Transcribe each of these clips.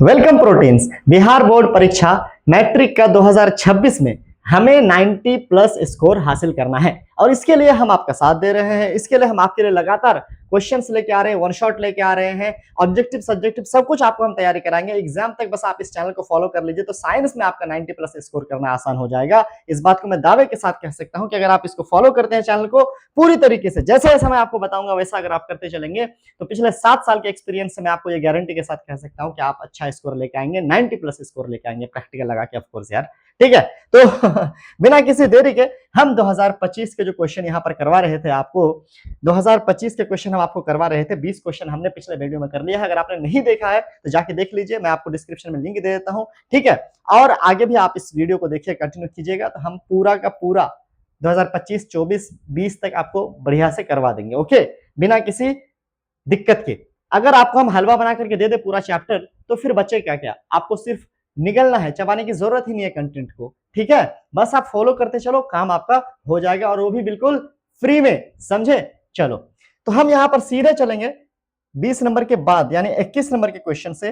Welcome proteins. Bihar board परीक्षा matric का 2026 में हमें 90 प्लस स्कोर हासिल करना है और इसके लिए हम आपका साथ दे रहे हैं। इसके लिए हम आपके लिए लगातार क्वेश्चंस लेके आ रहे हैं, वन शॉट लेके आ रहे हैं, ऑब्जेक्टिव सब्जेक्टिव सब कुछ आपको हम तैयारी कराएंगे। एग्जाम तक बस आप इस चैनल को फॉलो कर लीजिए तो साइंस में आपका 90 प्लस स्कोर करना आसान हो जाएगा। इस बात को मैं दावे के साथ कह सकता हूं कि अगर आप इसको फॉलो करते हैं, चैनल को पूरी तरीके से जैसे जैसे मैं आपको बताऊंगा वैसा अगर आप करते चलेंगे तो पिछले 7 साल के एक्सपीरियंस से मैं आपको ये गारंटी के साथ कह सकता हूं कि आप अच्छा स्कोर लेके आएंगे, 90 प्लस स्कोर लेके आएंगे प्रैक्टिकल लगा के, ऑफ कोर्स यार। ठीक है, तो बिना किसी देरी के हम 2025 के जो क्वेश्चन यहाँ पर करवा रहे थे आपको, 2025 के क्वेश्चन हम आपको करवा रहे थे। 20 क्वेश्चन हमने पिछले वीडियो में कर लिया है। अगर आपने नहीं देखा है तो जाके देख लीजिए, मैं आपको डिस्क्रिप्शन में लिंक दे देता हूँ। ठीक है, और आगे भी आप इस वीडियो को देखिए, कंटिन्यू कीजिएगा तो हम पूरा का पूरा 2025, 24, 20 तक आपको बढ़िया से करवा देंगे। ओके, बिना किसी दिक्कत के। अगर आपको हम हलवा बना करके दे दे पूरा चैप्टर तो फिर बचे क्या क्या, आपको सिर्फ निगलना है, चबाने की जरूरत ही नहीं है कंटेंट को। ठीक है, बस आप फॉलो करते चलो, काम आपका हो जाएगा और वो भी बिल्कुल फ्री में, समझे। चलो, तो हम यहां पर सीधे चलेंगे 20 नंबर के बाद यानी 21 नंबर के क्वेश्चन से,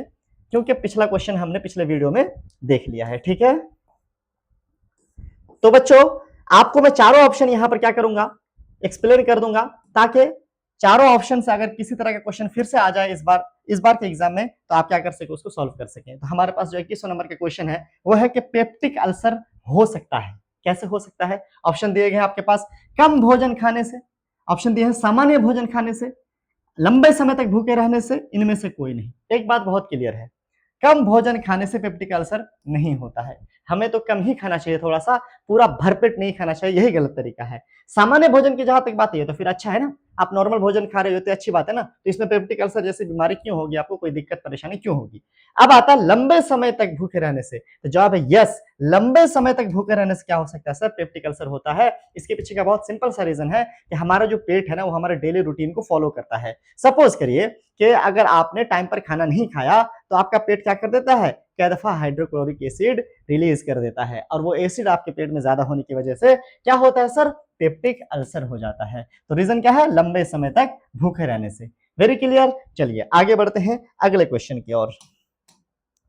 क्योंकि पिछला क्वेश्चन हमने पिछले वीडियो में देख लिया है। ठीक है, तो बच्चों आपको मैं चारों ऑप्शन यहां पर क्या करूंगा, एक्सप्लेन कर दूंगा, ताकि चारों ऑप्शन से अगर किसी तरह का क्वेश्चन फिर से आ जाए इस बार के एग्जाम में तो आप क्या कर सके, उसको सॉल्व कर सकें। तो हमारे पास जो 2100 नंबर का क्वेश्चन है वो है कि पेप्टिक अल्सर हो सकता है। कैसे हो सकता है? ऑप्शन दिए गए हैं आपके पास, कम भोजन खाने से, ऑप्शन दिए हैं सामान्य भोजन खाने से, लंबे समय तक भूखे रहने से, इनमें से कोई नहीं। एक बात बहुत क्लियर है, कम भोजन खाने से पेप्टिक अल्सर नहीं होता है। हमें तो कम ही खाना चाहिए, थोड़ा सा, पूरा भरपेट नहीं खाना चाहिए, यही गलत तरीका है। सामान्य भोजन की जहां तक बात है तो फिर अच्छा है ना, आप नॉर्मल भोजन खा रहे हो तो अच्छी बात है ना। तो इसमें पेप्टिक अल्सर जैसी बीमारी क्यों होगी, आपको कोई दिक्कत परेशानी क्यों होगी। अब आता है लंबे समय तक भूखे रहने से, तो जवाब है यस, लंबे समय तक भूखे रहने से क्या हो सकता है सर, पेप्टिक अल्सर होता है। इसके पीछे का बहुत सिंपल सा रीजन है कि हमारा जो पेट है ना वो हमारे डेली रूटीन को फॉलो करता है। सपोज करिए कि अगर आपने टाइम पर खाना नहीं खाया तो आपका पेट क्या कर देता है, कई दफा हाइड्रोक्लोरिक एसिड रिलीज कर देता है और वो एसिड आपके पेट में ज्यादा होने की वजह से क्या होता है सर, पेप्टिक अल्सर हो जाता है। तो रीजन क्या है, लंबे समय तक भूखे रहने से। Very clear. चलिए आगे बढ़ते हैं अगले क्वेश्चन की ओर।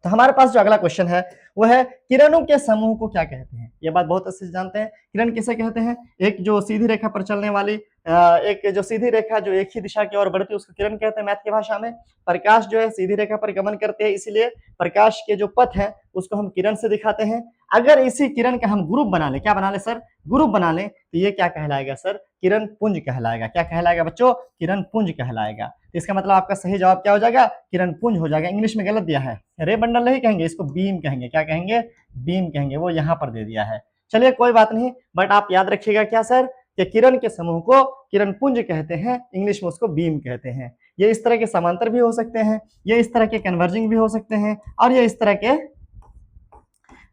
तो हमारे पास जो अगला क्वेश्चन है वो है किरणों के समूह को क्या कहते हैं। ये बात बहुत अच्छे से जानते हैं, किरण किसे कहते हैं, एक जो सीधी रेखा पर चलने वाली एक जो सीधी रेखा जो एक ही दिशा की ओर बढ़ती है उसको किरण कहते हैं मैथ की भाषा में। प्रकाश जो है सीधी रेखा पर गमन करते हैं, इसीलिए प्रकाश के जो पथ है उसको हम किरण से दिखाते हैं। अगर इसी किरण का हम ग्रुप बना ले, क्या बना ले सर, ग्रुप बना ले, तो ये क्या कहलाएगा सर, किरण पुंज कहलाएगा। क्या कहलाएगा बच्चों, किरण पुंज कहलाएगा। तो इसका मतलब आपका सही जवाब क्या हो जाएगा, किरण पुंज हो जाएगा। इंग्लिश में गलत दिया है, रे बंडल नहीं कहेंगे, इसको बीम कहेंगे। क्या कहेंगे, बीम कहेंगे, वो यहाँ पर दे दिया है। चलिए कोई बात नहीं, बट आप याद रखिएगा क्या सर, कि किरण के समूह को किरण पुंज कहते हैं, इंग्लिश में उसको बीम कहते हैं। ये इस तरह के समांतर भी हो सकते हैं, ये इस तरह के कन्वर्जिंग भी हो सकते हैं, और ये इस तरह के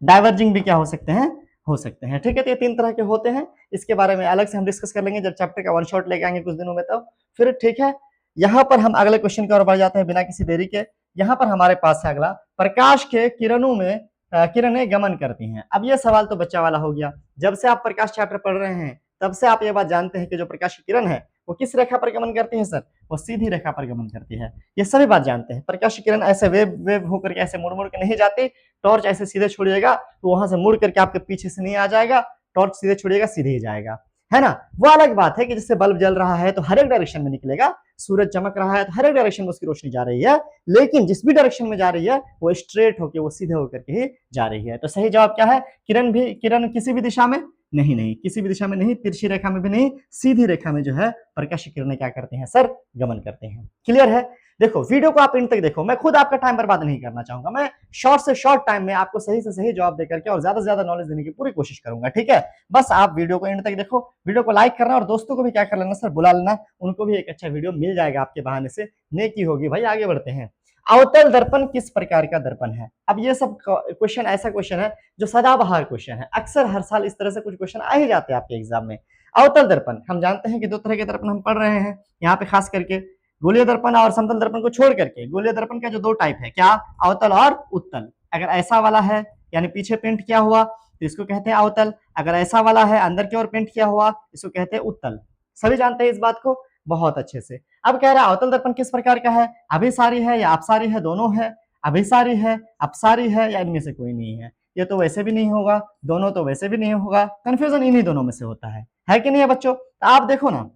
डाइवर्जिंग भी क्या हो सकते हैं, हो सकते हैं। ठीक है, तो ये 3 तरह के होते हैं। इसके बारे में अलग से हम डिस्कस कर लेंगे जब चैप्टर का वन शॉट लेके आएंगे कुछ दिनों में, तब फिर ठीक है। यहाँ पर हम अगले क्वेश्चन की ओर बढ़ जाते हैं बिना किसी देरी के। यहाँ पर हमारे पास है अगला, प्रकाश के किरणों में किरणें गमन करती हैं। अब ये सवाल तो बच्चा वाला हो गया, जब से आप प्रकाश चैप्टर पढ़ रहे हैं तब से आप ये बात जानते हैं कि जो प्रकाश की किरण है वो किस रेखा पर गमन करती है सर, वो सीधी रेखा पर गमन करती है। ये सभी बात जानते हैं। प्रकाश की किरण ऐसे वेव वेव होकर के ऐसे मुड़ मुड़ के नहीं जाती, टॉर्च ऐसे सीधे छोड़िएगा तो वहां से मुड़ करके आपके पीछे से नहीं आ जाएगा, टॉर्च सीधे छोड़िएगा सीधे ही जाएगा, है ना। वो अलग बात है कि जैसे बल्ब जल रहा है तो हर एक डायरेक्शन में निकलेगा, सूरज चमक रहा है तो हर एक डायरेक्शन में उसकी रोशनी जा रही है, लेकिन जिस भी डायरेक्शन में जा रही है वो स्ट्रेट होकर, वो सीधे होकर के ही जा रही है। तो सही जवाब क्या है, किरण किसी भी दिशा में नहीं, किसी भी दिशा में नहीं, तिरछी रेखा में भी नहीं, सीधी रेखा में जो है प्रकाश की किरणें क्या करते हैं सर, गमन करते हैं। क्लियर है। देखो वीडियो को आप इन तक देखो, मैं खुद आपका टाइम बर्बाद नहीं करना चाहूंगा, मैं शॉर्ट से शॉर्ट टाइम में आपको सही से सही जवाब देकर के और ज्यादा से ज्यादा नॉलेज देने की पूरी कोशिश करूंगा। ठीक है, बस आप वीडियो को इन तक देखो, वीडियो को लाइक करना और दोस्तों को भी क्या कर लेना सर, बुला लेना, उनको भी एक अच्छा वीडियो मिल जाएगा आपके बहाने से, नेकी होगी भाई। आगे बढ़ते हैं। अवतल दर्पण किस प्रकार का दर्पण है। अब ये सब क्वेश्चन ऐसा क्वेश्चन है जो सदाबहार क्वेश्चन है, अक्सर हर साल इस तरह से कुछ क्वेश्चन आ ही जाते हैं आपके एग्जाम में। अवतल दर्पण हम जानते हैं कि 2 तरह के दर्पण हम पढ़ रहे हैं यहाँ पे, खास करके गोलीय दर्पण और समतल दर्पण को छोड़ करके। गोलीय दर्पण का जो 2 टाइप है, क्या, अवतल और उत्तल। अगर ऐसा वाला है यानी पीछे पेंट किया हुआ तो इसको कहते हैं अवतल, अगर ऐसा वाला है अंदर की ओर पेंट किया हुआ इसको कहते हैं उत्तल। सभी जानते हैं इस बात को बहुत अच्छे से। अब कह रहा है अवतल दर्पण किस प्रकार का है, अभिसारी है या अपसारी है, दोनों है। अभिसारी है, अपसारी है, या इनमें से कोई नहीं है? ये तो वैसे भी नहीं होगा, दोनों तो वैसे भी नहीं होगा, कंफ्यूजन इन्हीं दोनों में से होता है कि नहीं है बच्चों? तो आप देखो ना,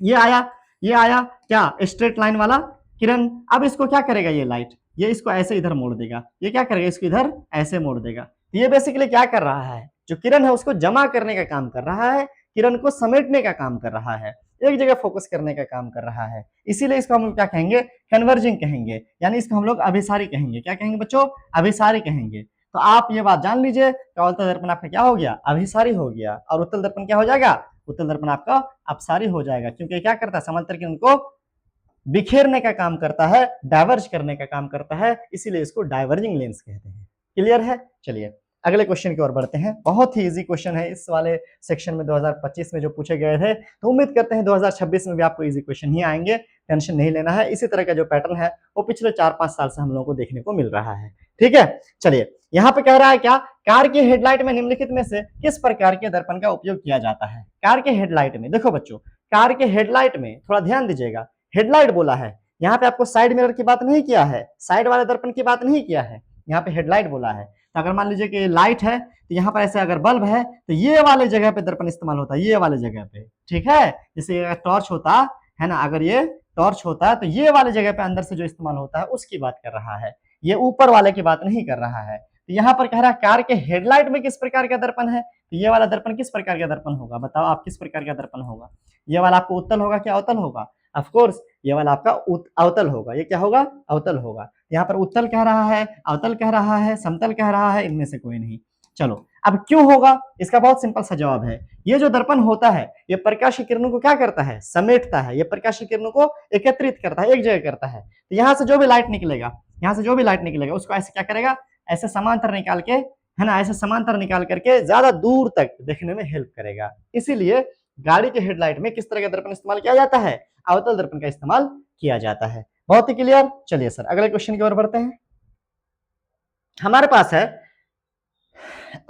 ये आया क्या स्ट्रेट लाइन वाला किरण। अब इसको क्या करेगा ये लाइट, ये इसको ऐसे इधर मोड़ देगा, ये क्या करेगा इसको इधर ऐसे मोड़ देगा। ये बेसिकली क्या कर रहा है, जो किरण है उसको जमा करने का काम कर रहा है, किरण को समेटने का काम कर रहा है, एक जगह फोकस करने का काम कर रहा है। इसीलिए इसको हम लोग क्या कहेंगे, कन्वर्जिंग कहेंगे, यानी इसको हम लोग अभिसारी कहेंगे। क्या कहेंगे बच्चों, अभिसारी कहेंगे। तो आप ये बात जान लीजिए, अवतल दर्पण आपका क्या हो गया, अभिसारी हो गया, और उत्तल दर्पण क्या हो जाएगा, उत्तल दर्पण आपका अपसारी हो जाएगा। क्योंकि क्या करता है, समांतर किरण को बिखेरने का काम करता है, डाइवर्ज करने का काम करता है, इसीलिए इसको डाइवर्जिंग लेंस कहते हैं। क्लियर है? चलिए अगले क्वेश्चन की ओर बढ़ते हैं। बहुत ही इजी क्वेश्चन है इस वाले सेक्शन में 2025 में जो पूछे गए थे, तो उम्मीद करते हैं 2026 में भी आपको इजी क्वेश्चन ही आएंगे, टेंशन नहीं लेना है। इसी तरह का जो पैटर्न है वो पिछले 4-5 साल से हम लोगों को देखने को मिल रहा है। ठीक है, चलिए यहाँ पे कह रहा है क्या, कार की हेडलाइट में निम्नलिखित में से किस प्रकार के दर्पण का उपयोग किया जाता है। कार के हेडलाइट में, देखो बच्चों, कार के हेडलाइट में थोड़ा ध्यान दीजिएगा, हेडलाइट बोला है, यहाँ पे आपको साइड मिरर की बात नहीं किया है, साइड वाले दर्पण की बात नहीं किया है, यहाँ पे हेडलाइट बोला है। तो अगर मान लीजिए कि लाइट है, तो यहाँ पर ऐसे अगर बल्ब है तो ये वाले जगह पे दर्पण इस्तेमाल होता है, ये वाले जगह पे। ठीक है, जैसे अगर टॉर्च होता है ना, अगर ये टॉर्च होता है तो ये वाले जगह पे अंदर से जो इस्तेमाल होता है उसकी बात कर रहा है, ये ऊपर वाले की बात नहीं कर रहा है। तो यहाँ पर कह रहा है कार के हेडलाइट में किस प्रकार का दर्पण है, तो ये वाला दर्पण किस प्रकार का दर्पण होगा, बताओ आप किस प्रकार का दर्पण होगा। ये वाला आपको उत्तल होगा क्या अवतल होगा, ऑफ कोर्स ये वाला आपका अवतल होगा। ये क्या होगा, अवतल होगा। यहाँ पर उत्तल कह रहा है, अवतल कह रहा है, समतल कह रहा है, इनमें से कोई नहीं। चलो अब क्यों होगा, इसका बहुत सिंपल सा जवाब है, ये जो दर्पण होता है ये प्रकाश की किरणों को क्या करता है, समेटता है, ये प्रकाश की किरणों को एकत्रित करता है, एक जगह करता है। तो यहाँ से जो भी लाइट निकलेगा, यहाँ से जो भी लाइट निकलेगा उसको ऐसे क्या करेगा, ऐसे समांतर निकाल के, है ना, ऐसे समांतर निकाल करके ज्यादा दूर तक देखने में हेल्प करेगा। इसीलिए गाड़ी के हेडलाइट में किस तरह का दर्पण इस्तेमाल किया जाता है, अवतल दर्पण का इस्तेमाल किया जाता है। बहुत ही क्लियर। चलिए सर अगले क्वेश्चन की ओर बढ़ते हैं। हमारे पास है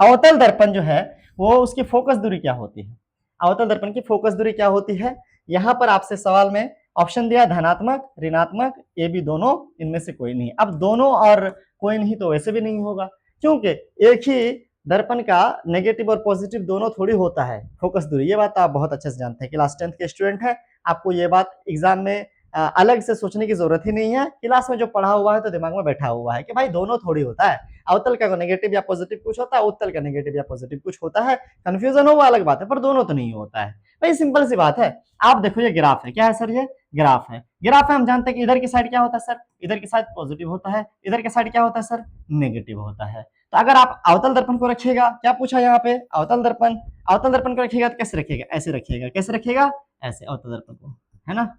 अवतल दर्पण जो है वो उसकी फोकस दूरी क्या होती है, अवतल दर्पण की फोकस दूरी क्या होती है। यहां पर आपसे सवाल में ऑप्शन दिया धनात्मक, ऋणात्मक, ये भी दोनों, इनमें से कोई नहीं। अब दोनों और कोई नहीं तो वैसे भी नहीं होगा, क्योंकि एक ही दर्पण का नेगेटिव और पॉजिटिव दोनों थोड़ी होता है फोकस दूरी। ये बात आप बहुत अच्छे से जानते हैं, क्लास 10th के स्टूडेंट हैं, आपको ये बात एग्जाम में अलग से सोचने की जरूरत ही नहीं है, क्लास में जो पढ़ा हुआ है तो दिमाग में बैठा हुआ है कि भाई दोनों थोड़ी होता है, अवतल का नेगेटिव या पॉजिटिव कुछ होता है, उत्तल का नेगेटिव या पॉजिटिव कुछ होता है। कंफ्यूजन हो वो अलग बात है, पर दोनों तो नहीं होता है भाई, सिंपल सी बात है। आप देखो ये ग्राफ है, क्या है सर, ये ग्राफ है। ग्राफ है, हम जानते हैं कि इधर की साइड क्या होता है सर, इधर की साइड पॉजिटिव होता है, इधर की साइड क्या होता है सर, नेगेटिव होता है। तो अगर आप अवतल दर्पण को रखिएगा, क्या पूछा यहाँ पे, अवतल दर्पण, अवतल दर्पण को रखिएगा तो कैसे रखिएगा, ऐसे रखिएगा, कैसे रखिएगा, ऐसे अवतल दर्पण को, है ना।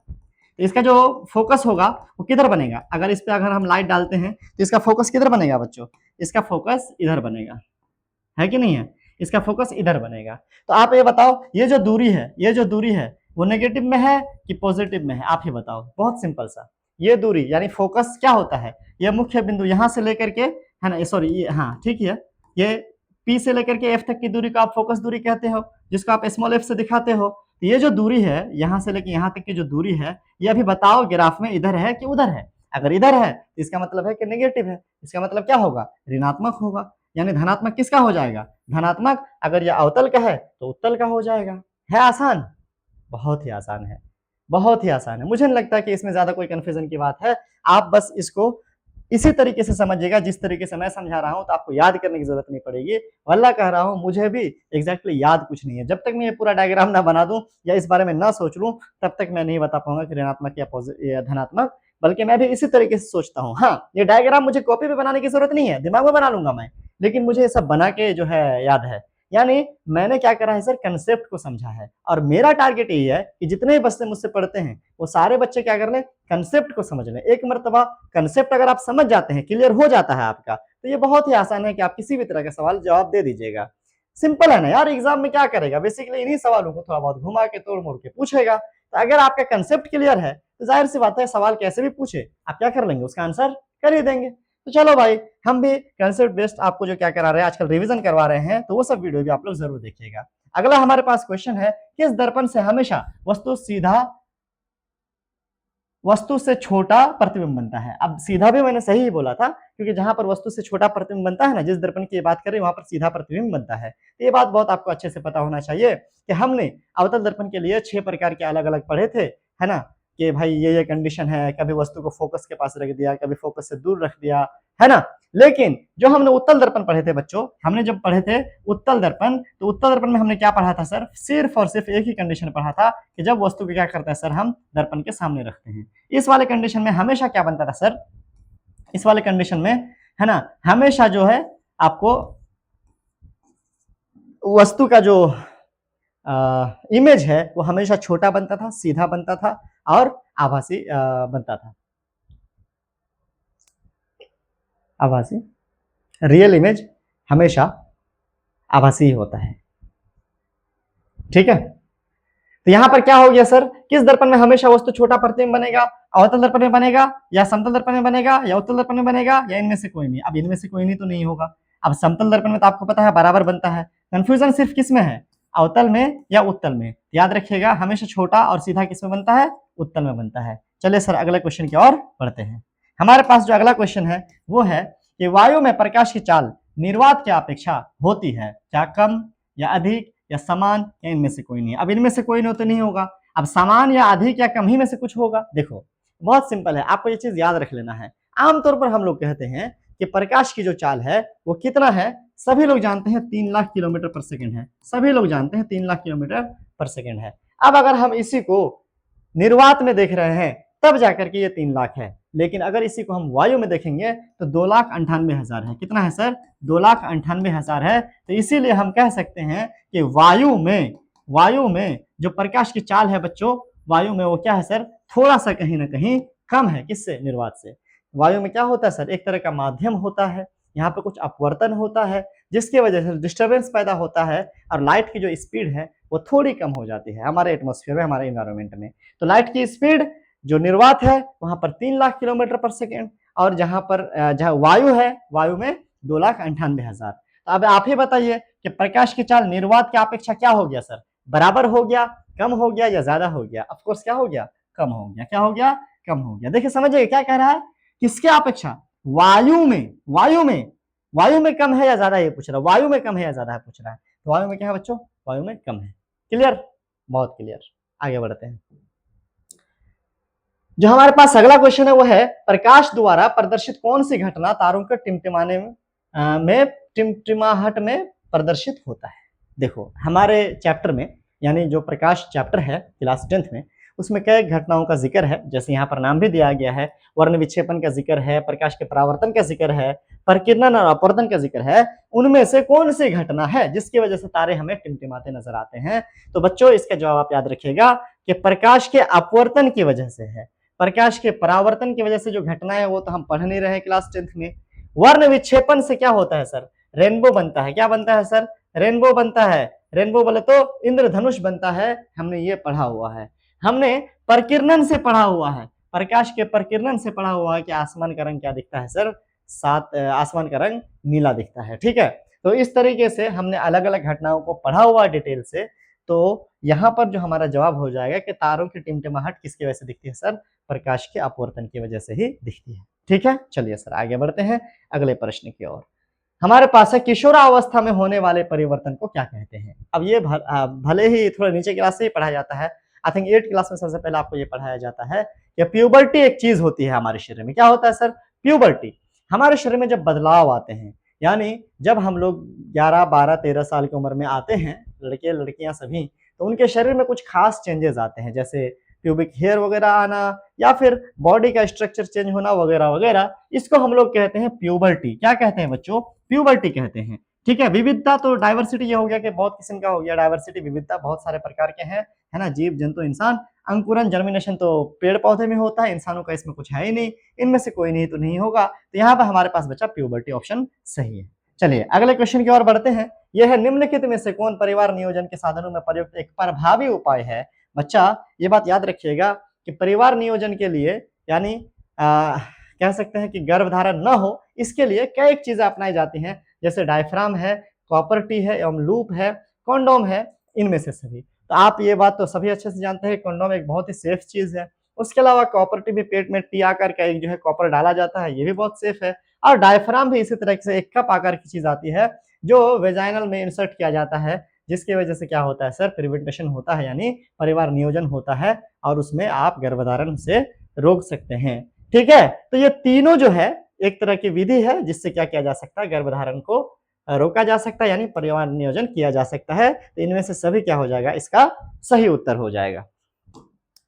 तो इसका जो फोकस होगा वो किधर बनेगा, अगर इस पे अगर हम लाइट डालते हैं तो इसका फोकस किधर बनेगा बच्चों, इसका फोकस इधर बनेगा, है कि नहीं है, इसका फोकस इधर बनेगा। तो आप ये बताओ ये जो दूरी है, ये जो दूरी है वो नेगेटिव में है कि पॉजिटिव में है, आप ही बताओ, बहुत सिंपल सा। ये दूरी यानी फोकस क्या होता है, ये मुख्य बिंदु यहां से लेकर के, है ना, सॉरी ये, हाँ ठीक है, ये P से लेकर के F तक की दूरी को आप फोकस दूरी कहते हो, जिसको आप स्मॉल f से दिखाते हो। तो ये जो दूरी है यहां से लेकर यहां तक की जो दूरी है, ये अभी बताओ ग्राफ में इधर है कि उधर है। अगर इधर है तो इसका मतलब है कि नेगेटिव है, इसका मतलब क्या होगा, ऋणात्मक होगा, यानी धनात्मक किसका हो जाएगा, धनात्मक। अगर यह अवतल का है तो उत्तल का हो जाएगा। है आसान, बहुत ही आसान है, बहुत ही आसान है। मुझे नहीं लगता कि इसमें ज्यादा कोई कंफ्यूजन की बात है। आप बस इसको इसी तरीके से समझिएगा जिस तरीके से मैं समझा रहा हूं, तो आपको याद करने की जरूरत नहीं पड़ेगी। वल्ला कह रहा हूं, मुझे भी एग्जैक्टली याद कुछ नहीं है। जब तक मैं ये पूरा डायग्राम ना बना दूं या इस बारे में ना सोच लूं, तब तक मैं नहीं बता पाऊंगा कि ऋणात्मक या धनात्मक, बल्कि मैं भी इसी तरीके से सोचता हूँ। हाँ, ये डायग्राम मुझे कॉपी पे बनाने की जरूरत नहीं है, दिमाग में बना लूंगा मैं, लेकिन मुझे ये सब बना के जो है याद है। यानी मैंने क्या करा है सर, कंसेप्ट को समझा है, और मेरा टारगेट यही है कि जितने बच्चे मुझसे पढ़ते हैं वो सारे बच्चे क्या कर लें, कंसेप्ट को समझ लें। एक मर्तबा कंसेप्ट अगर आप समझ जाते हैं, क्लियर हो जाता है आपका, तो ये बहुत ही आसान है कि आप किसी भी तरह का सवाल जवाब दे दीजिएगा। सिंपल है ना यार, एग्जाम में क्या करेगा, बेसिकली इन्हीं सवालों को थोड़ा बहुत घुमा के तोड़ मोड़ के पूछेगा। तो अगर आपका कंसेप्ट क्लियर है तो जाहिर सी बात है सवाल कैसे भी पूछे आप क्या कर लेंगे, उसका आंसर कर ही देंगे। तो चलो भाई, हम भी कंसेप्ट बेस्ड आपको जो क्या करा रहे हैं आजकल, रिवीजन करवा रहे हैं, तो वो सब वीडियो भी आप लोग जरूर देखिएगा। अगला हमारे पास क्वेश्चन है, किस दर्पण से हमेशा वस्तु सीधा वस्तु से छोटा प्रतिबिंब बनता है। अब सीधा भी मैंने सही ही बोला था, क्योंकि जहां पर वस्तु से छोटा प्रतिबिंब बनता है ना, जिस दर्पण की बात करें वहां पर सीधा प्रतिबिंब बनता है। ये बात बहुत आपको अच्छे से पता होना चाहिए कि हमने अवतल दर्पण के लिए 6 प्रकार के अलग अलग पढ़े थे, है ना, कि भाई ये कंडीशन है, कभी वस्तु को फोकस के पास रख दिया, कभी फोकस से दूर रख दिया, है ना। लेकिन जो हमने उत्तल दर्पण पढ़े थे बच्चों, हमने जब पढ़े थे उत्तल दर्पण, तो उत्तल दर्पण में हमने क्या पढ़ा था सर, सिर्फ और सिर्फ एक ही कंडीशन पढ़ा था कि जब वस्तु को क्या करते हैं सर, हम दर्पण के सामने रखते हैं। इस वाले कंडीशन में हमेशा क्या बनता था सर, इस वाले कंडीशन में, है ना, हमेशा जो है आपको वस्तु का जो इमेज है वो हमेशा छोटा बनता था, सीधा बनता था और आभासी बनता था, आभासी। रियल इमेज हमेशा आभासी होता है, ठीक है। तो यहां पर क्या हो गया सर, किस दर्पण में हमेशा वस्तु छोटा प्रतिबिंब बनेगा, अवतल दर्पण में बनेगा या समतल दर्पण में बनेगा या उत्तल दर्पण में बनेगा या इनमें से कोई नहीं। अब इनमें से कोई नहीं तो नहीं होगा। अब समतल दर्पण में तो आपको पता है बराबर बनता है, कंफ्यूजन सिर्फ किस में है, अवतल में या उत्तल में। याद रखिएगा हमेशा छोटा और सीधा किस में बनता है, उत्तल में बनता है। चलिए सर अगले क्वेश्चन की ओर बढ़ते हैं। हमारे पास जो अगला क्वेश्चन है वो है कि वायु में प्रकाश की चाल निर्वात की अपेक्षा होती है क्या कम या अधिक या समान या इनमें से कोई नहीं। अब इनमें से कोई नहीं तो नहीं होगा, अब समान या अधिक या कम ही में से कुछ होगा। देखो बहुत सिंपल है, आपको ये चीज याद रख लेना है। आमतौर पर हम लोग कहते हैं कि प्रकाश की जो चाल है वो कितना है, सभी लोग जानते हैं 3 लाख किलोमीटर पर सेकंड है, सभी लोग जानते हैं 3 लाख किलोमीटर पर सेकंड है। अब अगर हम इसी को निर्वात में देख रहे हैं तब जाकर के ये 3 लाख है, लेकिन अगर इसी को हम वायु में देखेंगे तो 2,98,000 है। कितना है सर, 2,98,000 है। तो इसीलिए हम कह सकते हैं कि वायु में जो प्रकाश की चाल है बच्चों, वायु में वो क्या है सर, थोड़ा सा कहीं ना कहीं कम है, किससे, निर्वात से। वायु में क्या होता है सर, एक तरह का माध्यम होता है, यहाँ पे कुछ अपवर्तन होता है जिसकी वजह से डिस्टर्बेंस पैदा होता है और लाइट की जो स्पीड है वो थोड़ी कम हो जाती है हमारे एटमॉस्फेयर में, हमारे एनवायरमेंट में। तो लाइट की स्पीड जो निर्वात है वहां पर 3 लाख किलोमीटर पर सेकेंड, और जहां वायु है, वायु में 2,98,000। तो अब आप ही बताइए कि प्रकाश की चाल निर्वात की अपेक्षा क्या हो गया सर, बराबर हो गया, कम हो गया या ज्यादा हो गया। ऑफ कोर्स क्या हो गया, कम हो गया। क्या हो गया, कम हो गया। देखिए समझिए क्या कह रहा है, किसके अपेक्षा, वायु में कम है या ज्यादा, ये पूछ रहा है, वायु में कम है या ज्यादा है पूछ रहा है। तो वायु में क्या है बच्चों, वायु में कम है। क्लियर, बहुत क्लियर। आगे बढ़ते हैं। जो हमारे पास अगला क्वेश्चन है वो है प्रकाश द्वारा प्रदर्शित कौन सी घटना तारों के टिमटिमाहट में प्रदर्शित होता है। देखो हमारे चैप्टर में, यानी जो प्रकाश चैप्टर है क्लास 10th में, उसमें कई घटनाओं का जिक्र है, जैसे यहाँ पर नाम भी दिया गया है, वर्ण विक्षेपण का जिक्र है, प्रकाश के परावर्तन का जिक्र है, प्रकीर्णन और अपवर्तन का जिक्र है। उनमें से कौन सी घटना है जिसकी वजह से तारे हमें टिमटिमाते नजर आते हैं। तो बच्चों इसका जवाब आप याद रखिएगा कि प्रकाश के अपवर्तन की वजह से है। प्रकाश के परावर्तन की वजह से जो घटना है वो तो हम पढ़ नहीं रहे क्लास 10th में। वर्ण विक्षेपण से क्या होता है सर, रेनबो बनता है। क्या बनता है सर, रेनबो बनता है। रेनबो बोले तो इंद्रधनुष बनता है, हमने ये पढ़ा हुआ है। हमने प्रकीर्णन से पढ़ा हुआ है, प्रकाश के प्रकीर्णन से पढ़ा हुआ है कि आसमान का रंग क्या दिखता है सर, आसमान का रंग नीला दिखता है। ठीक है, तो इस तरीके से हमने अलग अलग घटनाओं को पढ़ा हुआ डिटेल से। तो यहाँ पर जो हमारा जवाब हो जाएगा कि तारों की टिमटिमाहट किसकी वजह से दिखती है सर, प्रकाश के अपवर्तन की वजह से ही दिखती है। ठीक है, चलिए सर आगे बढ़ते हैं अगले प्रश्न की ओर। हमारे पास है किशोरावस्था में होने वाले परिवर्तन को क्या कहते हैं। अब ये भले ही थोड़ा नीचे क्लास से ही पढ़ाया जाता है, आई थिंक 8th क्लास में सबसे पहले आपको ये पढ़ाया जाता है कि प्यूबर्टी एक चीज होती है हमारे शरीर में। क्या होता है सर, प्यूबर्टी। हमारे शरीर में जब बदलाव आते हैं, यानी जब हम लोग 11, 12, 13 साल की उम्र में आते हैं, लड़के लड़कियां सभी, तो उनके शरीर में कुछ खास चेंजेस आते हैं, जैसे प्यूबिक हेयर वगैरह आना या फिर बॉडी का स्ट्रक्चर चेंज होना वगैरह वगैरह। इसको हम लोग कहते हैं प्यूबर्टी। क्या कहते हैं बच्चों, प्यूबर्टी कहते हैं। ठीक है, विविधता तो डाइवर्सिटी ये हो गया कि बहुत किस्म का हो गया, डाइवर्सिटी विविधता बहुत सारे प्रकार के हैं, है ना, जीव जंतु इंसान। अंकुरन जर्मिनेशन तो पेड़ पौधे में होता है, इंसानों का इसमें कुछ है ही नहीं, इनमें से कोई नहीं तो नहीं होगा। तो यहाँ पर हमारे पास बचा प्यूबर्टी, ऑप्शन सही है। चलिए अगले क्वेश्चन की ओर बढ़ते हैं। यह है निम्नलिखित में से कौन परिवार नियोजन के साधनों में प्रयुक्त एक प्रभावी उपाय है। बच्चा ये बात याद रखिएगा कि परिवार नियोजन के लिए, यानी कह सकते हैं कि गर्भधारण न हो, इसके लिए कई चीजें अपनाई जाती हैं, जैसे डायफ्राम है, कॉपर टी है एवं लूप है, कॉन्डोम है, इनमें से सभी। तो आप ये बात तो सभी अच्छे से जानते हैं, कॉन्डोम एक बहुत ही सेफ चीज है, उसके अलावा कॉपर भी पेट में टी आकार का एक जो है कॉपर डाला जाता है, ये भी बहुत सेफ है। और डायफ्राम भी इसी तरह से एक कप आकार की चीज आती है जो वेजाइनल में इंसर्ट किया जाता है, जिसकी वजह से क्या होता है सर, प्रिवेंटेशन होता है, यानी परिवार नियोजन होता है और उसमें आप गर्भधारण से रोक सकते हैं। ठीक है, तो ये तीनों जो है एक तरह की विधि है जिससे क्या किया जा सकता है, गर्भधारण को रोका जा सकता है, यानी परिवार नियोजन किया जा सकता है। तो इनमें से सभी क्या हो जाएगा, इसका सही उत्तर हो जाएगा।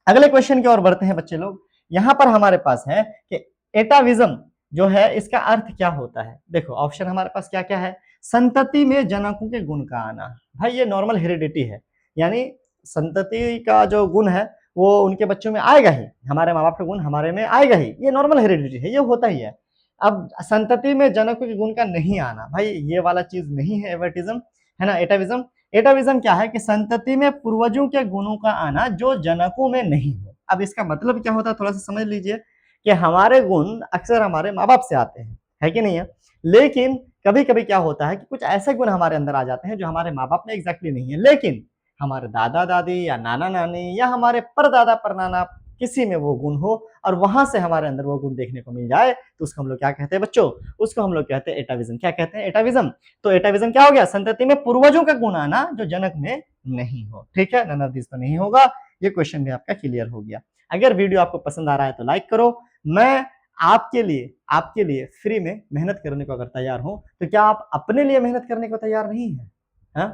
अगले क्वेश्चन की ओर बढ़ते हैं बच्चे लोग। यहां पर हमारे पास है कि एटाविज्म जो है इसका अर्थ क्या होता है। देखो ऑप्शन हमारे पास क्या क्या है, संतति में जनकों के गुण का आना। भाई ये नॉर्मल हेरिडिटी है, यानी संतति का जो गुण है वो उनके बच्चों में आएगा ही, हमारे माँ बाप का गुण हमारे में आएगा ही, ये नॉर्मल हेरिडिटी है, ये होता ही है। अब संतति में जनकों के गुण का नहीं आना, भाई ये वाला चीज नहीं है एवर्टिज्म, है ना, एटाविज्म। एटाविज्म क्या है कि संतति में पूर्वजों के गुणों का आना जो जनकों में नहीं हो। अब इसका मतलब क्या होता है, थोड़ा सा समझ लीजिए कि हमारे गुण अक्सर हमारे माँ बाप से आते हैं, है कि नहीं है, लेकिन कभी कभी क्या होता है कि कुछ ऐसे गुण हमारे अंदर आ जाते हैं जो हमारे माँ बाप में एग्जैक्टली नहीं है, लेकिन हमारे दादा दादी या नाना नानी या हमारे परदादा परनाना किसी में वो गुण हो और वहां से हमारे अंदर वो गुण देखने को मिल जाए, तो उसको हम लोग क्या कहते हैं बच्चों, उसको हम लोग कहते हैं एटाविज्म। क्या कहते हैं, एटाविज्म। तो एटाविज्म क्या हो गया, संतति में पूर्वजों का गुण आना जो जनक में नहीं हो। ठीक है, नन ऑफ दिस तो नहीं होगा। ये क्वेश्चन भी आपका क्लियर हो गया। अगर वीडियो आपको पसंद आ रहा है तो लाइक करो। मैं आपके लिए फ्री में मेहनत करने को अगर तैयार हूं, तो क्या आप अपने लिए मेहनत करने को तैयार नहीं है? हा?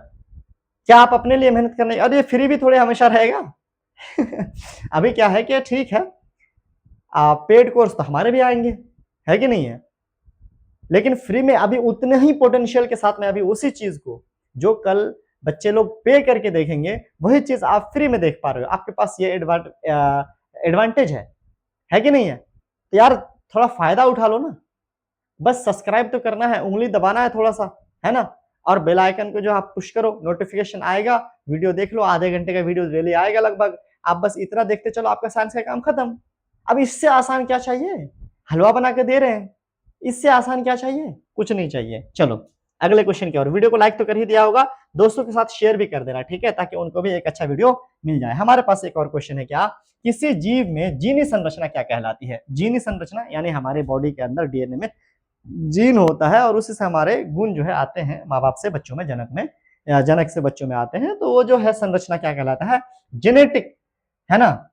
क्या आप अपने लिए मेहनत करने, और ये फ्री भी थोड़े हमेशा रहेगा अभी क्या है कि ठीक है पेड कोर्स तो हमारे भी आएंगे, है कि नहीं है, लेकिन फ्री में अभी उतने ही पोटेंशियल के साथ में अभी उसी चीज को जो कल बच्चे लोग पे करके देखेंगे वही चीज आप फ्री में देख पा रहे हो। आपके पास ये एडवांटेज है कि नहीं है? तो यार थोड़ा फायदा उठा लो ना, बस सब्सक्राइब तो करना है, उंगली दबाना है थोड़ा सा, है ना, और बेल आइकन को जो आप पुश करो, नोटिफिकेशन आएगा, वीडियो देख लो, आधे घंटे का वीडियो डेली आएगा लगभग, आप बस इतना देखते चलो, आपका साइंस का काम खत्म। अब इससे आसान क्या चाहिए, हलवा बना के दे रहे हैं, इससे आसान क्या चाहिए, कुछ नहीं चाहिए। चलो अगले क्वेश्चन की ओर। वीडियो को लाइक तो कर ही दिया होगा, दोस्तों के साथ शेयर भी कर देना, ठीक है, ताकि उनको भी एक अच्छा वीडियो मिल जाए। हमारे पास एक और क्वेश्चन है, क्या किसी जीव में जीनी संरचना क्या कहलाती है? जीनी संरचना यानी हमारे बॉडी के अंदर डीएनए में जीन होता है और उसी से हमारे गुण जो है आते हैं माँ बाप से बच्चों में, जनक में या जनक से बच्चों में आते हैं, तो वो जो है संरचना क्या कहलाता है, जेनेटिक, है ना,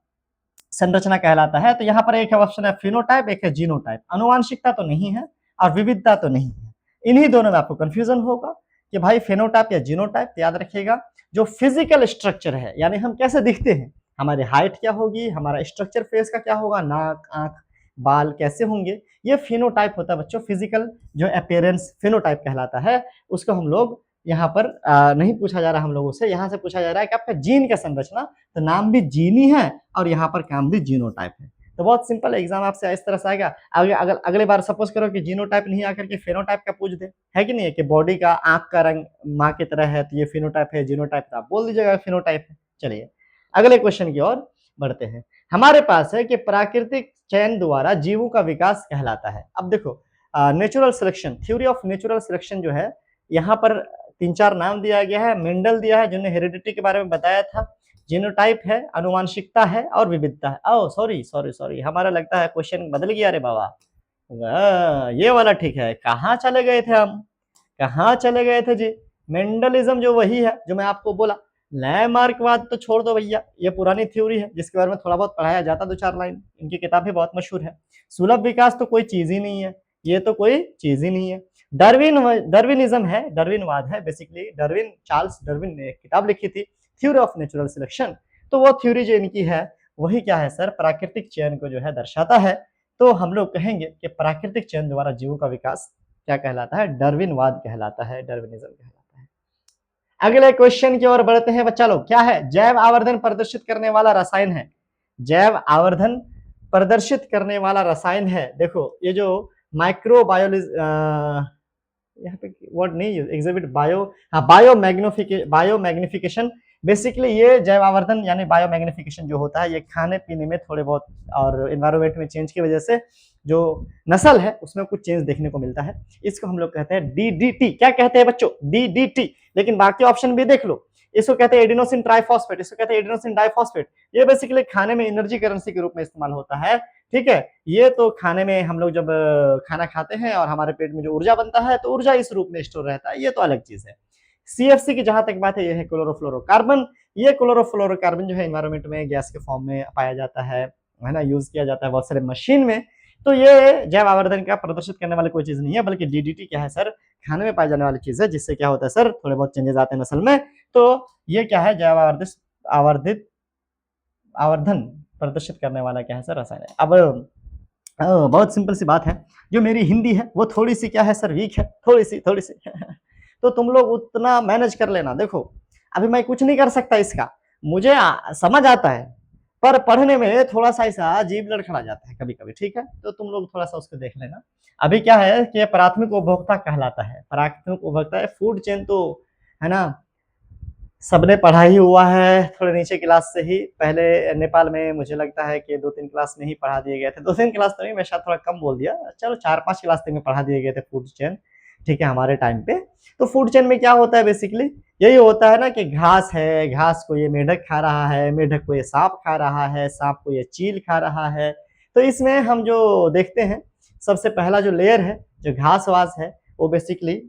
संरचना कहलाता है। तो यहाँ पर एक ऑप्शन है फिनोटाइप, एक है जीनोटाइप। अनुवांशिकता तो नहीं है और विविधता तो नहीं है, इन्हीं दोनों में आपको कंफ्यूजन होगा कि भाई फिनोटाइप या जीनोटाइप। याद रखिएगा जो फिजिकल स्ट्रक्चर है, यानी हम कैसे दिखते हैं, हमारी हाइट क्या होगी, हमारा स्ट्रक्चर फेस का क्या होगा, नाक आंख बाल कैसे होंगे, ये फिनोटाइप होता है बच्चों। फिजिकल जो अपीयरेंस फिनोटाइप कहलाता है, उसको हम लोग यहाँ पर नहीं पूछा जा रहा हम लोगों से, यहाँ से पूछा जा रहा है कि आपका जीन का संरचना, तो नाम भी जीनी है और यहाँ पर काम भी जीनोटाइप है। तो बहुत सिंपल एग्जाम आपसे इस तरह से आएगा। अगले बार सपोज करो कि जीनोटाइप नहीं आकर के फेनोटाइप का पूछ दे, है कि नहीं है, कि बॉडी का आंख का रंग माँ की तरह है तो ये फिनोटाइप है, जीनोटाइप तो आप बोल दीजिएगा फिनोटाइप है। चलिए अगले क्वेश्चन की ओर बढ़ते हैं। हमारे पास है कि प्राकृतिक चयन द्वारा जीवों का विकास कहलाता है। अब देखो natural selection, theory of natural selection जो है, यहाँ पर 3-4 नाम दिया गया है, मेंडल दिया है जिन्होंने हेरिडिटी के बारे में बताया था, जीनोटाइप है, अनुवांशिकता है और विविधता है। ओह सॉरी हमारा लगता है क्वेश्चन बदल गया रे बाबा, ये वाला ठीक है। कहाँ चले गए थे हम, कहाँ चले गए थे जी, मेंडलिज्म जो वही है जो मैं आपको बोला। लैमार्कवाद तो छोड़ दो भैया, ये पुरानी थ्योरी है जिसके बारे में थोड़ा बहुत पढ़ाया जाता, 2-4 लाइन, इनकी किताब भी बहुत मशहूर है। सुलभ विकास तो कोई चीज ही नहीं है, ये तो कोई चीज ही नहीं है। डार्विनिज्म है, डार्विनवाद है बेसिकली, डार्विन, चार्ल्स डार्विन ने एक किताब लिखी थी थ्योरी ऑफ नेचुरल सिलेक्शन। तो वो थ्योरी जो इनकी है वही क्या है सर, प्राकृतिक चयन को जो है दर्शाता है। तो हम लोग कहेंगे कि प्राकृतिक चयन द्वारा जीवों का विकास क्या कहलाता है, डार्विनवाद कहलाता है, डार्विनिज्म कहलाता है। अगले क्वेश्चन की ओर बढ़ते हैं बच्चा लोग। क्या है, जैव आवर्धन प्रदर्शित करने वाला रसायन है, जैव आवर्धन प्रदर्शित करने वाला रसायन है। देखो ये जो माइक्रोबायोलॉजी, यहाँ पे वर्ड नहीं यूज, एग्जिबिट बायो, हाँ बायो मैग्निफिकेशन। बेसिकली ये जैव आवर्धन यानी बायो मैग्निफिकेशन जो होता है, ये खाने पीने में थोड़े बहुत और एनवायरमेंट में चेंज की वजह से जो नस्ल है उसमें कुछ चेंज देखने को मिलता है, इसको हम लोग कहते हैं डीडीटी। क्या कहते हैं बच्चों, डीडीटी। लेकिन बाकी ऑप्शन भी देख लो, इसको कहते हैं एडिनोसिन ट्राइफॉस्फेट, इसको कहते हैं एडिनोसिन डाइफॉस्फेट। ये बेसिकली खाने में एनर्जी करेंसी के रूप में इस्तेमाल होता है, ठीक है। ये तो खाने में हम लोग जब खाना खाते हैं और हमारे पेट में जो ऊर्जा बनता है तो ऊर्जा इस रूप में स्टोर रहता है, ये तो अलग चीज है। सीएफसी की जहां तक बात है, ये है क्लोरोफ्लोरोकार्बन। ये क्लोरोफ्लोरोकार्बन जो है एनवायरमेंट में गैस के फॉर्म में पाया जाता है ना, यूज किया जाता है बहुत सारे मशीन में। तो ये जैव आवर्धन का प्रदर्शित करने वाली कोई चीज नहीं है, बल्कि डीडीटी क्या है सर, खाने में पाई जाने वाली चीज है, जिससे क्या होता है सर, थोड़े बहुत चेंजेस आते हैं नस्ल में। तो ये क्या है, जैव आवर्धित आवर्धन प्रदर्शित करने वाला क्या है सर, रसायन है। अब बहुत सिंपल सी बात है, जो मेरी हिंदी है वो थोड़ी सी क्या है सर, वीक है, थोड़ी सी तो तुम लोग उतना मैनेज कर लेना। देखो अभी मैं कुछ नहीं कर सकता इसका, मुझे समझ आता है, पर पढ़ने में थोड़ा सा ऐसा अजीब लड़खड़ा जाता है कभी कभी, ठीक है। तो तुम लोग थोड़ा सा उसको देख लेना। अभी क्या है कि प्राथमिक उपभोक्ता कहलाता है, प्राथमिक उपभोक्ता है, फूड चेन तो है ना, सबने पढ़ा ही हुआ है थोड़े नीचे क्लास से ही। पहले नेपाल में मुझे लगता है कि 2-3 क्लास में ही पढ़ा दिए गए थे, 2-3 क्लास तो नहीं, मैं शायद थोड़ा कम बोल दिया, चलो 4-5 क्लास तक में पढ़ा दिए गए थे फूड चेन, ठीक है, हमारे टाइम पे। तो फूड चेन में क्या होता है, बेसिकली यही होता है ना कि घास है, घास को ये मेढक खा रहा है, मेढक को ये सांप खा रहा है, सांप को ये चील खा रहा है। तो इसमें हम जो देखते हैं, सबसे पहला जो लेयर है, जो घास वास है, वो बेसिकली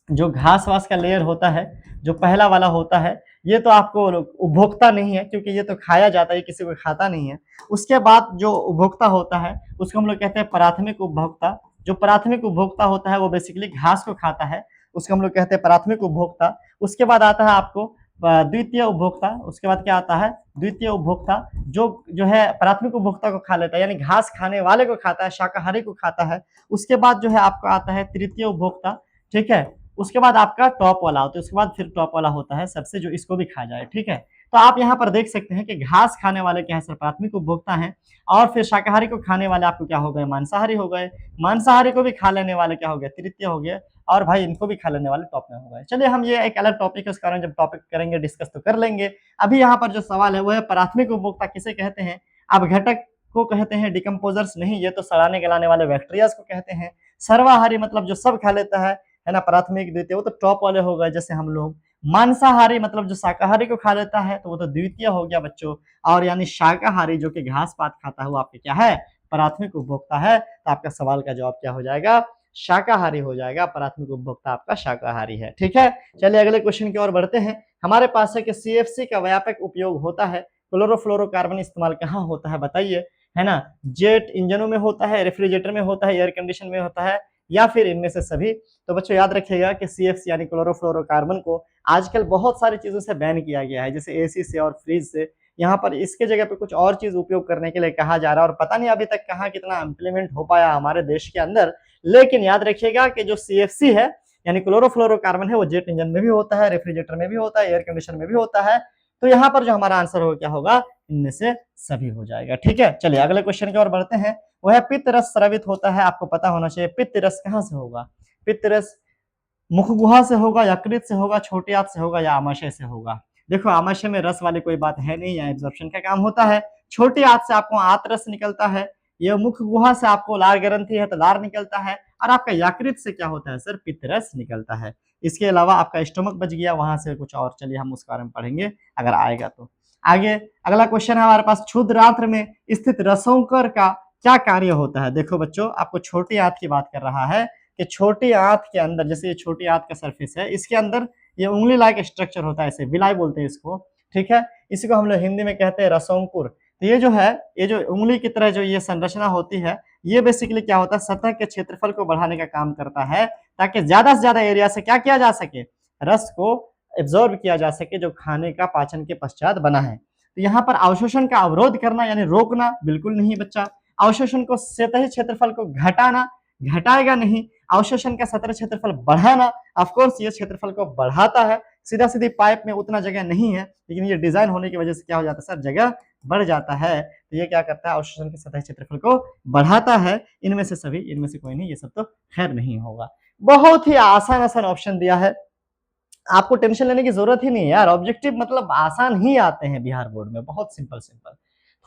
जो घास वास का लेयर होता है, जो पहला वाला होता है, ये तो आपको उपभोक्ता नहीं है, क्योंकि ये तो खाया जाता है, किसी को खाता नहीं है। उसके बाद जो उपभोक्ता होता है उसको हम लोग कहते हैं प्राथमिक उपभोक्ता। जो प्राथमिक उपभोक्ता होता है वो बेसिकली घास को खाता है, उसको हम लोग कहते हैं प्राथमिक उपभोक्ता। उसके बाद आता है आपको द्वितीय उपभोक्ता। उसके बाद क्या आता है, द्वितीय उपभोक्ता, जो है प्राथमिक उपभोक्ता को खा लेता है, यानी घास खाने वाले को खाता है, शाकाहारी को खाता है। उसके बाद जो है आपका आता है तृतीय उपभोक्ता, ठीक है। उसके बाद आपका टॉप वाला होता है, उसके बाद फिर टॉप वाला होता है सबसे, जो इसको भी खा जाए, ठीक है। तो आप यहाँ पर देख सकते हैं कि घास खाने वाले क्या है सर, प्राथमिक उपभोक्ता हैं, और फिर शाकाहारी को खाने वाले आपको क्या हो गए, मांसाहारी हो गए। मांसाहारी को भी खा लेने वाले क्या हो गए, तृतीय हो गए, और भाई इनको भी खा लेने वाले टॉप में हो गए। चलिए हम ये एक अलग टॉपिक है, उस कारण जब टॉपिक करेंगे डिस्कस तो कर लेंगे। अभी यहाँ पर जो सवाल है वो है प्राथमिक उपभोक्ता किसे कहते हैं। अब घटक को कहते हैं डिकम्पोजर्स नहीं, ये तो सड़ाने गलाने वाले बैक्टीरियाज को कहते हैं। सर्वाहारी मतलब जो सब खा लेता है ना, प्राथमिक द्वितीय, वो तो टॉप वाले हो गए जैसे हम लोग। मांसाहारी मतलब जो शाकाहारी को खा लेता है, तो वो तो द्वितीय हो गया बच्चों। और यानी शाकाहारी जो कि घास पात खाता है, वो आपके क्या है, प्राथमिक उपभोक्ता है। तो आपका सवाल का जवाब क्या हो जाएगा, शाकाहारी हो जाएगा, प्राथमिक उपभोक्ता आपका शाकाहारी है, ठीक है। चलिए अगले क्वेश्चन की ओर बढ़ते हैं। हमारे पास है कि सीएफसी का व्यापक उपयोग होता है, क्लोरोफ्लोरोकार्बन इस्तेमाल कहाँ होता है बताइए, है ना। जेट इंजनों में होता है, रेफ्रिजरेटर में होता है, एयर कंडीशन में होता है, या फिर इनमें से सभी। तो बच्चों याद रखिएगा कि सीएफसी यानी क्लोरोफ्लोरोकार्बन को आजकल बहुत सारी चीजों से बैन किया गया है, जैसे एसी से और फ्रिज से। यहाँ पर इसके जगह पे कुछ और चीज उपयोग करने के लिए कहा जा रहा है, और पता नहीं अभी तक कहाँ कितना इम्प्लीमेंट हो पाया हमारे देश के अंदर। लेकिन याद रखिएगा कि जो सीएफसी है यानी क्लोरोफ्लोरोकार्बन है, वो जेट इंजन में भी होता है, रेफ्रिजरेटर में भी होता है, एयर कंडीशन में भी होता है। तो यहाँ पर जो हमारा आंसर होगा क्या होगा, इनमें से सभी हो जाएगा, ठीक है। चलिए अगले क्वेश्चन की ओर बढ़ते हैं। वह पित्त रस स्रावित होता है, आपको पता होना चाहिए पित्त रस कहाँ से होगा। पित्त रस मुख गुहा से होगा, यकृत से होगा, छोटी आंत से होगा, या आमाशय से होगा। देखो आमाशय में रस वाली कोई बात है नहीं, यहाँ एब्जॉर्प्शन का काम होता है। छोटी आंत से आपको आंत रस निकलता है, यह मुख गुहा से आपको लार ग्रंथि है तो लार निकलता है, और आपका यकृत से क्या होता है सर, पित्त रस निकलता है। इसके अलावा आपका स्टोमक बच गया, वहां से कुछ और, चलिए हम उसके बारे में पढ़ेंगे अगर आएगा तो। आगे अगला क्वेश्चन है हमारे पास, क्षुद्रांत्र में स्थित रसोंकर का क्या कार्य होता है। देखो बच्चों आपको छोटी आंत की बात कर रहा है कि छोटी आंत के अंदर, जैसे ये छोटी आंत का सरफेस है, इसके अंदर ये उंगली लाइक स्ट्रक्चर होता है, ऐसे विलाई बोलते हैं इसको, ठीक है। इसी को हम लोग हिंदी में कहते हैं रसोंकुर। तो ये जो है, ये जो उंगली की तरह जो ये संरचना होती है, ये बेसिकली क्या होता है, सतह के क्षेत्रफल को बढ़ाने का काम करता है, ताकि ज्यादा से ज्यादा एरिया से क्या किया जा सके, रस को एब्जॉर्ब किया जा सके, जो खाने का पाचन के पश्चात बना है। तो यहाँ पर अवशोषण का अवरोध करना यानी रोकना बिल्कुल नहीं बच्चा। अवशोषण को सतही क्षेत्रफल को घटाना, घटाएगा नहीं। अवशोषण का सतह क्षेत्रफल बढ़ाना, ऑफ कोर्स ये क्षेत्रफल को बढ़ाता है। सीधा सीधी पाइप में उतना जगह नहीं है, लेकिन ये डिजाइन होने की वजह से क्या हो जाता है सर, जगह बढ़ जाता है। तो ये क्या करता है, अवशोषण के सतह क्षेत्रफल को बढ़ाता है। इनमें से सभी, इनमें से कोई नहीं, ये सब तो खैर नहीं होगा। बहुत ही आसान आसान ऑप्शन दिया है, आपको टेंशन लेने की जरूरत ही नहीं है यार। ऑब्जेक्टिव मतलब आसान ही आते हैं बिहार बोर्ड में, बहुत सिंपल सिंपल।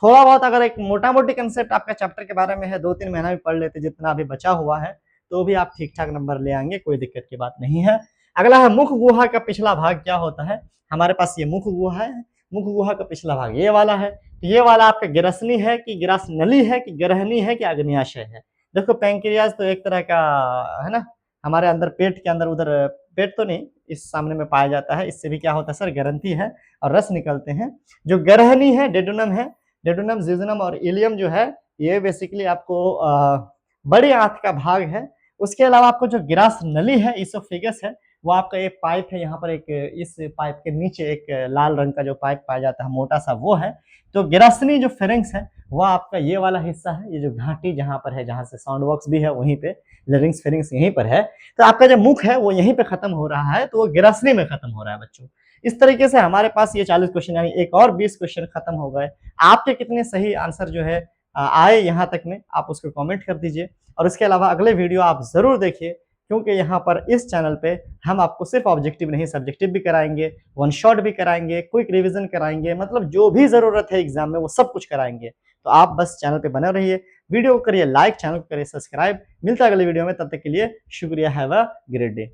थोड़ा बहुत अगर एक मोटा मोटी कंसेप्ट आपका चैप्टर के बारे में है, 2-3 महीना भी पढ़ लेते जितना अभी बचा हुआ है, तो भी आप ठीक ठाक नंबर ले आएंगे, कोई दिक्कत की बात नहीं है। अगला है मुख गुहा का पिछला भाग क्या होता है। हमारे पास ये मुख गुहा है, मुख गुहा का पिछला भाग ये वाला है। तो ये वाला आपका गिरसनी है कि गिरासनली है कि ग्रहणी है कि अग्न्याशय है। देखो पैंक्रियाज तो एक तरह का है ना, हमारे अंदर पेट के अंदर, उधर पेट तो नहीं, इस सामने में पाया जाता है। इससे भी क्या होता है सर, ग्रंथि है और रस निकलते हैं। जो ग्रहणी है डेडुनम है, डेडुनम जिजुनम और इलियम जो है ये बेसिकली आपको बड़ी आंत का भाग है। उसके अलावा आपको जो गिरास नली है, इसोफिगस है, वो आपका एक पाइप है, यहाँ पर एक इस पाइप के नीचे एक लाल रंग का जो पाइप पाया जाता है मोटा सा, वो है। तो गिरासनी जो फेरिंक्स है वो आपका ये वाला हिस्सा है, ये जो घाटी जहाँ पर है, जहाँ से साउंड बॉक्स भी है वहीं पे, लेरिंग्स फेरिंक्स यहीं पर है। तो आपका जो मुख है वो यहीं पे खत्म हो रहा है, तो वो गिरासनी में खत्म हो रहा है बच्चों। इस तरीके से हमारे पास ये 40 क्वेश्चन यानी एक और 20 क्वेश्चन खत्म हो गए। आपके कितने सही आंसर जो है आए यहाँ तक में, आप उसको कमेंट कर दीजिए। और उसके अलावा अगले वीडियो आप जरूर देखिए, क्योंकि यहाँ पर इस चैनल पे हम आपको सिर्फ ऑब्जेक्टिव नहीं सब्जेक्टिव भी कराएंगे, वन शॉट भी कराएंगे, क्विक रिवीजन कराएंगे, मतलब जो भी जरूरत है एग्जाम में वो सब कुछ कराएंगे। तो आप बस चैनल पे बने रहिए, वीडियो को करिए लाइक, चैनल को करिए सब्सक्राइब। मिलता है अगले वीडियो में, तब तक के लिए शुक्रिया। Have a great day.